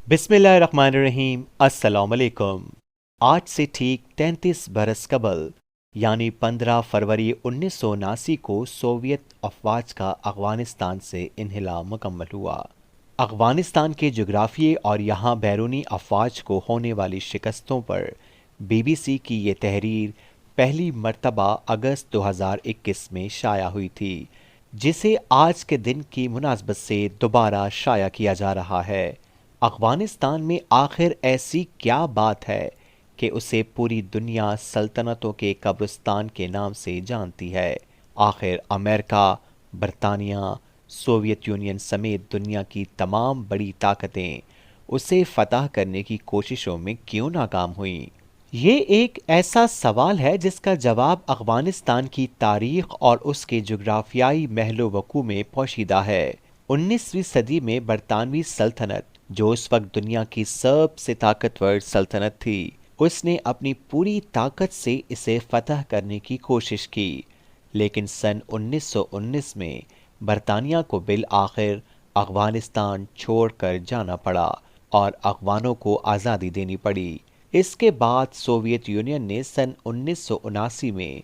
بسم اللہ الرحمن الرحیم۔ السلام علیکم۔ آج سے ٹھیک 33 برس قبل یعنی 15 فروری 1979 کو سوویت افواج کا افغانستان سے انخلا مکمل ہوا۔ افغانستان کے جغرافیے اور یہاں بیرونی افواج کو ہونے والی شکستوں پر بی بی سی کی یہ تحریر پہلی مرتبہ اگست 2021 میں شائع ہوئی تھی، جسے آج کے دن کی مناسبت سے دوبارہ شائع کیا جا رہا ہے۔ افغانستان میں آخر ایسی کیا بات ہے کہ اسے پوری دنیا سلطنتوں کے قبرستان کے نام سے جانتی ہے؟ آخر امریکہ، برطانیہ، سوویت یونین سمیت دنیا کی تمام بڑی طاقتیں اسے فتح کرنے کی کوششوں میں کیوں ناکام ہوئیں؟ یہ ایک ایسا سوال ہے جس کا جواب افغانستان کی تاریخ اور اس کے جغرافیائی محل و وقوع میں پوشیدہ ہے۔ 19ویں صدی میں برطانوی سلطنت، جو اس وقت دنیا کی سب سے طاقتور سلطنت تھی، اس نے اپنی پوری طاقت سے اسے فتح کرنے کی کوشش کی، لیکن سن 1919 میں برطانیہ کو بالآخر افغانستان چھوڑ کر جانا پڑا اور افغانوں کو آزادی دینی پڑی۔ اس کے بعد سوویت یونین نے سن 1979 میں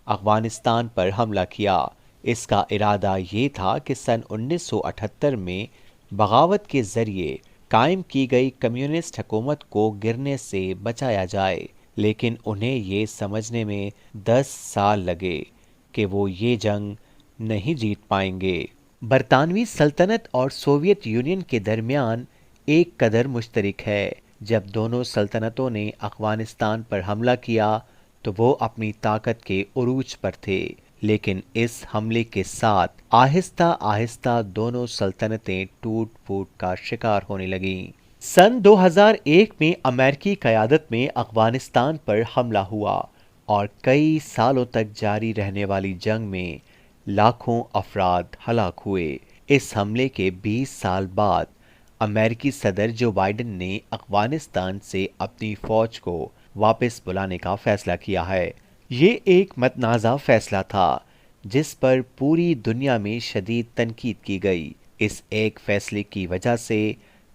افغانستان پر حملہ کیا۔ اس کا ارادہ یہ تھا کہ سن 1978 میں بغاوت کے ذریعے قائم کی گئی کمیونسٹ حکومت کو گرنے سے بچایا جائے، لیکن انہیں یہ سمجھنے میں 10 سال لگے کہ وہ یہ جنگ نہیں جیت پائیں گے۔ برطانوی سلطنت اور سوویت یونین کے درمیان ایک قدر مشترک ہے۔ جب دونوں سلطنتوں نے افغانستان پر حملہ کیا تو وہ اپنی طاقت کے عروج پر تھے، لیکن اس حملے کے ساتھ آہستہ آہستہ دونوں سلطنتیں ٹوٹ پھوٹ کا شکار ہونے لگیں۔ سن 2001 میں امریکی قیادت میں افغانستان پر حملہ ہوا اور کئی سالوں تک جاری رہنے والی جنگ میں لاکھوں افراد ہلاک ہوئے۔ اس حملے کے 20 سال بعد امریکی صدر جو بائیڈن نے افغانستان سے اپنی فوج کو واپس بلانے کا فیصلہ کیا ہے۔ یہ ایک متنازع فیصلہ تھا جس پر پوری دنیا میں شدید تنقید کی گئی۔ اس ایک فیصلے کی وجہ سے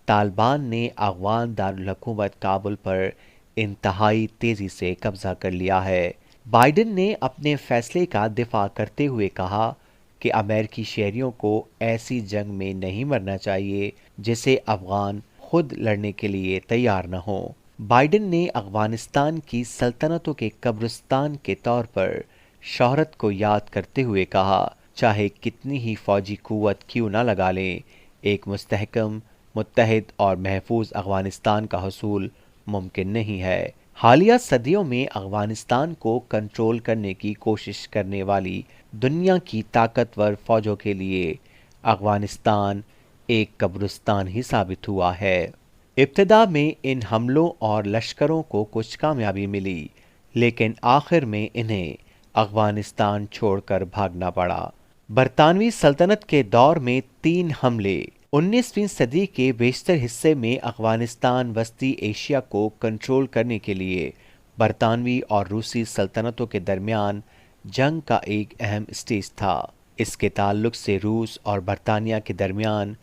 طالبان نے افغان دارالحکومت کابل پر انتہائی تیزی سے قبضہ کر لیا ہے۔ بائیڈن نے اپنے فیصلے کا دفاع کرتے ہوئے کہا کہ امریکی شہریوں کو ایسی جنگ میں نہیں مرنا چاہیے جسے افغان خود لڑنے کے لیے تیار نہ ہوں۔ بائیڈن نے افغانستان کی سلطنتوں کے قبرستان کے طور پر شہرت کو یاد کرتے ہوئے کہا، چاہے کتنی ہی فوجی قوت کیوں نہ لگا لیں، ایک مستحکم، متحد اور محفوظ افغانستان کا حصول ممکن نہیں ہے۔ حالیہ صدیوں میں افغانستان کو کنٹرول کرنے کی کوشش کرنے والی دنیا کی طاقتور فوجوں کے لیے افغانستان ایک قبرستان ہی ثابت ہوا ہے۔ ابتدا میں ان حملوں اور لشکروں کو کچھ کامیابی ملی، لیکن آخر میں انہیں افغانستان چھوڑ کر بھاگنا پڑا۔ برطانوی سلطنت کے دور میں 3 حملے۔ 19ویں صدی کے بیشتر حصے میں افغانستان وسطی ایشیا کو کنٹرول کرنے کے لیے برطانوی اور روسی سلطنتوں کے درمیان جنگ کا ایک اہم اسٹیج تھا۔ اس کے تعلق سے روس اور برطانیہ کے درمیان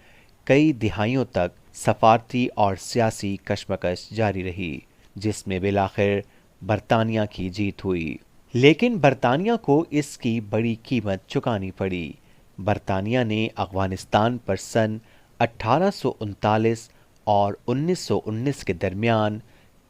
کئی دہائیوں تک سفارتی اور سیاسی کشمکش جاری رہی، جس میں بالآخر برطانیہ کی جیت ہوئی، لیکن برطانیہ کو اس کی بڑی قیمت چکانی پڑی۔ برطانیہ نے افغانستان پر سن 1839 اور 1919 کے درمیان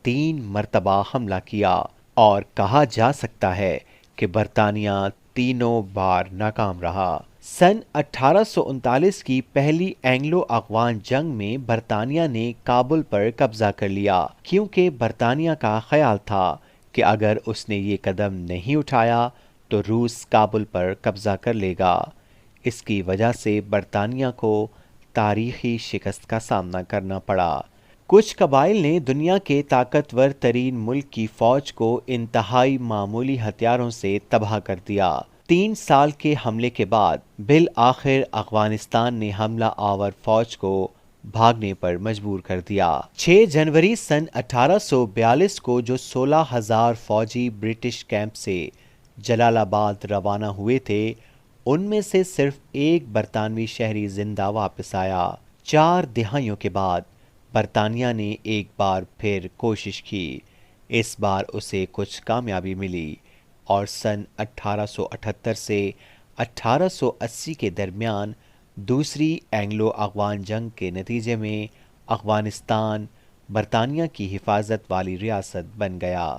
3 مرتبہ حملہ کیا اور کہا جا سکتا ہے کہ برطانیہ تینوں بار ناکام رہا۔ سن 1839 کی پہلی اینگلو افغان جنگ میں برطانیہ نے کابل پر قبضہ کر لیا، کیونکہ برطانیہ کا خیال تھا کہ اگر اس نے یہ قدم نہیں اٹھایا تو روس کابل پر قبضہ کر لے گا۔ اس کی وجہ سے برطانیہ کو تاریخی شکست کا سامنا کرنا پڑا۔ کچھ قبائل نے دنیا کے طاقتور ترین ملک کی فوج کو انتہائی معمولی ہتھیاروں سے تباہ کر دیا۔ 3 سال کے حملے کے بعد بالآخر افغانستان نے حملہ آور فوج کو بھاگنے پر مجبور کر دیا۔ 6 جنوری سن 1842 کو جو 16,000 فوجی برٹش کیمپ سے جلال آباد روانہ ہوئے تھے، ان میں سے صرف ایک برطانوی شہری زندہ واپس آیا۔ 4 دہائیوں کے بعد برطانیہ نے ایک بار پھر کوشش کی۔ اس بار اسے کچھ کامیابی ملی اور سن 1878 سے 1880 کے درمیان دوسری اینگلو افغان جنگ کے نتیجے میں افغانستان برطانیہ کی حفاظت والی ریاست بن گیا،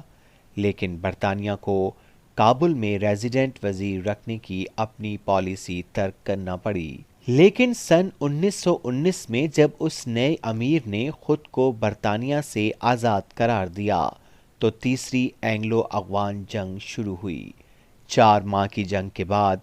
لیکن برطانیہ کو کابل میں ریزیڈنٹ وزیر رکھنے کی اپنی پالیسی ترک کرنا پڑی۔ لیکن سن 1919 میں جب اس نئے امیر نے خود کو برطانیہ سے آزاد قرار دیا تو تیسری اینگلو افغان جنگ شروع ہوئی۔ 4 ماہ کی جنگ کے بعد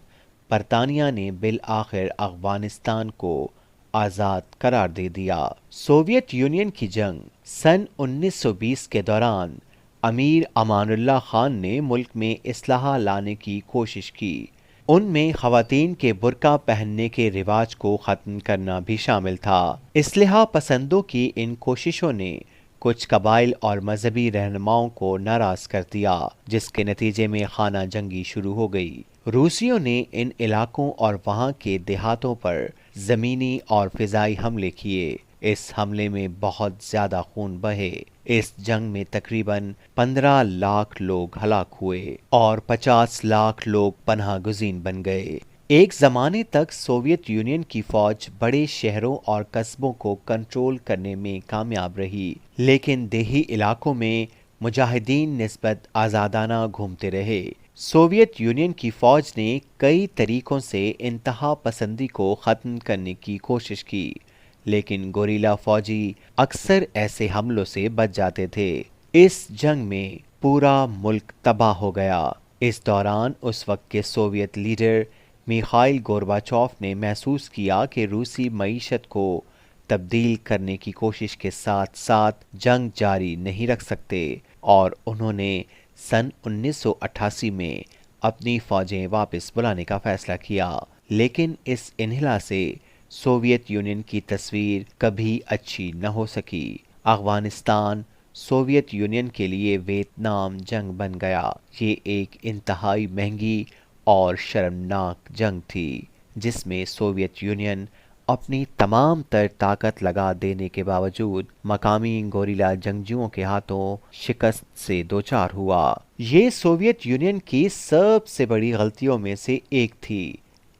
برطانیہ نے بالآخر افغانستان کو آزاد قرار دے دیا۔ سوویت یونین کی جنگ سن 1920 کے دوران امیر امان اللہ خان نے ملک میں اصلاح لانے کی کوشش کی۔ ان میں خواتین کے برقع پہننے کے رواج کو ختم کرنا بھی شامل تھا۔ اصلاح پسندوں کی ان کوششوں نے کچھ قبائل اور مذہبی رہنماؤں کو ناراض کر دیا، جس کے نتیجے میں خانہ جنگی شروع ہو گئی۔ روسیوں نے ان علاقوں اور وہاں کے دیہاتوں پر زمینی اور فضائی حملے کیے۔ اس حملے میں بہت زیادہ خون بہے۔ اس جنگ میں تقریباً 15 لاکھ لوگ ہلاک ہوئے اور 50 لاکھ لوگ پناہ گزین بن گئے۔ ایک زمانے تک سوویت یونین کی فوج بڑے شہروں اور قصبوں کو کنٹرول کرنے میں کامیاب رہی، لیکن دیہی علاقوں میں مجاہدین نسبت آزادانہ گھومتے رہے۔ سوویت یونین کی فوج نے کئی طریقوں سے انتہا پسندی کو ختم کرنے کی کوشش کی، لیکن گوریلا فوجی اکثر ایسے حملوں سے بچ جاتے تھے۔ اس جنگ میں پورا ملک تباہ ہو گیا۔ اس دوران اس وقت کے سوویت لیڈر میخائیل گورباچوف نے محسوس کیا کہ روسی معیشت کو تبدیل کرنے کی کوشش کے ساتھ ساتھ جنگ جاری نہیں رکھ سکتے، اور انہوں نے سن 1988 میں اپنی فوجیں واپس بلانے کا فیصلہ کیا۔ لیکن اس انہلا سے سوویت یونین کی تصویر کبھی اچھی نہ ہو سکی۔ افغانستان سوویت یونین کے لیے ویتنام جنگ بن گیا۔ یہ ایک انتہائی مہنگی اور شرمناک جنگ تھی، جس میں سوویت یونین اپنی تمام تر طاقت لگا دینے کے باوجود مقامی گوریلا جنگجوؤں کے ہاتھوں شکست سے دوچار ہوا۔ یہ سوویت یونین کی سب سے بڑی غلطیوں میں سے ایک تھی۔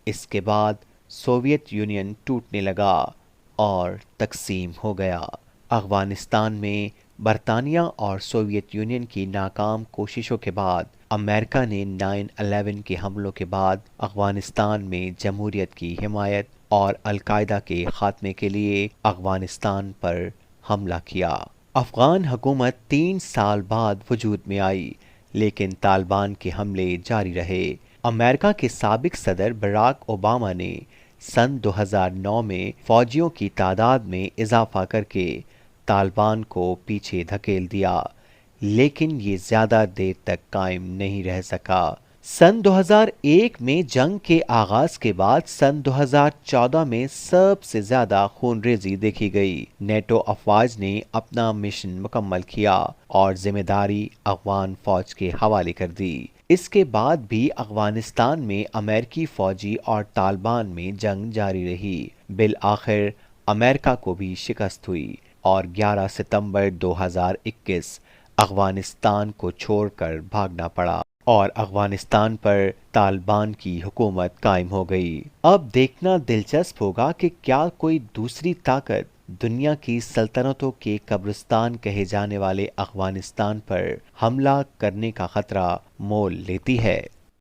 اس کے بعد سوویت یونین ٹوٹنے لگا اور تقسیم ہو گیا۔ افغانستان میں برطانیہ اور سوویت یونین کی ناکام کوششوں کے بعد امریکہ نے 9/11 کے حملوں کے بعد افغانستان میں جمہوریت کی حمایت اور القاعدہ کے خاتمے کے لیے افغانستان پر حملہ کیا۔ افغان حکومت 3 سال بعد وجود میں آئی، لیکن طالبان کے حملے جاری رہے۔ امریکہ کے سابق صدر براک اوباما نے سن 2009 میں فوجیوں کی تعداد میں اضافہ کر کے طالبان کو پیچھے دھکیل دیا، لیکن یہ زیادہ دیر تک قائم نہیں رہ سکا۔ سن 2001 میں جنگ کے آغاز کے بعد سن 2014 میں سب سے زیادہ خون ریزی دیکھی گئی۔ نیٹو افواج نے اپنا مشن مکمل کیا اور ذمہ داری افغان فوج کے حوالے کر دی۔ اس کے بعد بھی افغانستان میں امریکی فوجی اور طالبان میں جنگ جاری رہی۔ بالآخر امریکہ کو بھی شکست ہوئی اور 11 ستمبر 2021 افغانستان کو چھوڑ کر بھاگنا پڑا اور افغانستان پر طالبان کی حکومت قائم ہو گئی۔ اب دیکھنا دلچسپ ہوگا کہ کیا کوئی دوسری طاقت دنیا کی سلطنتوں کے قبرستان کہے جانے والے افغانستان پر حملہ کرنے کا خطرہ مول لیتی ہے۔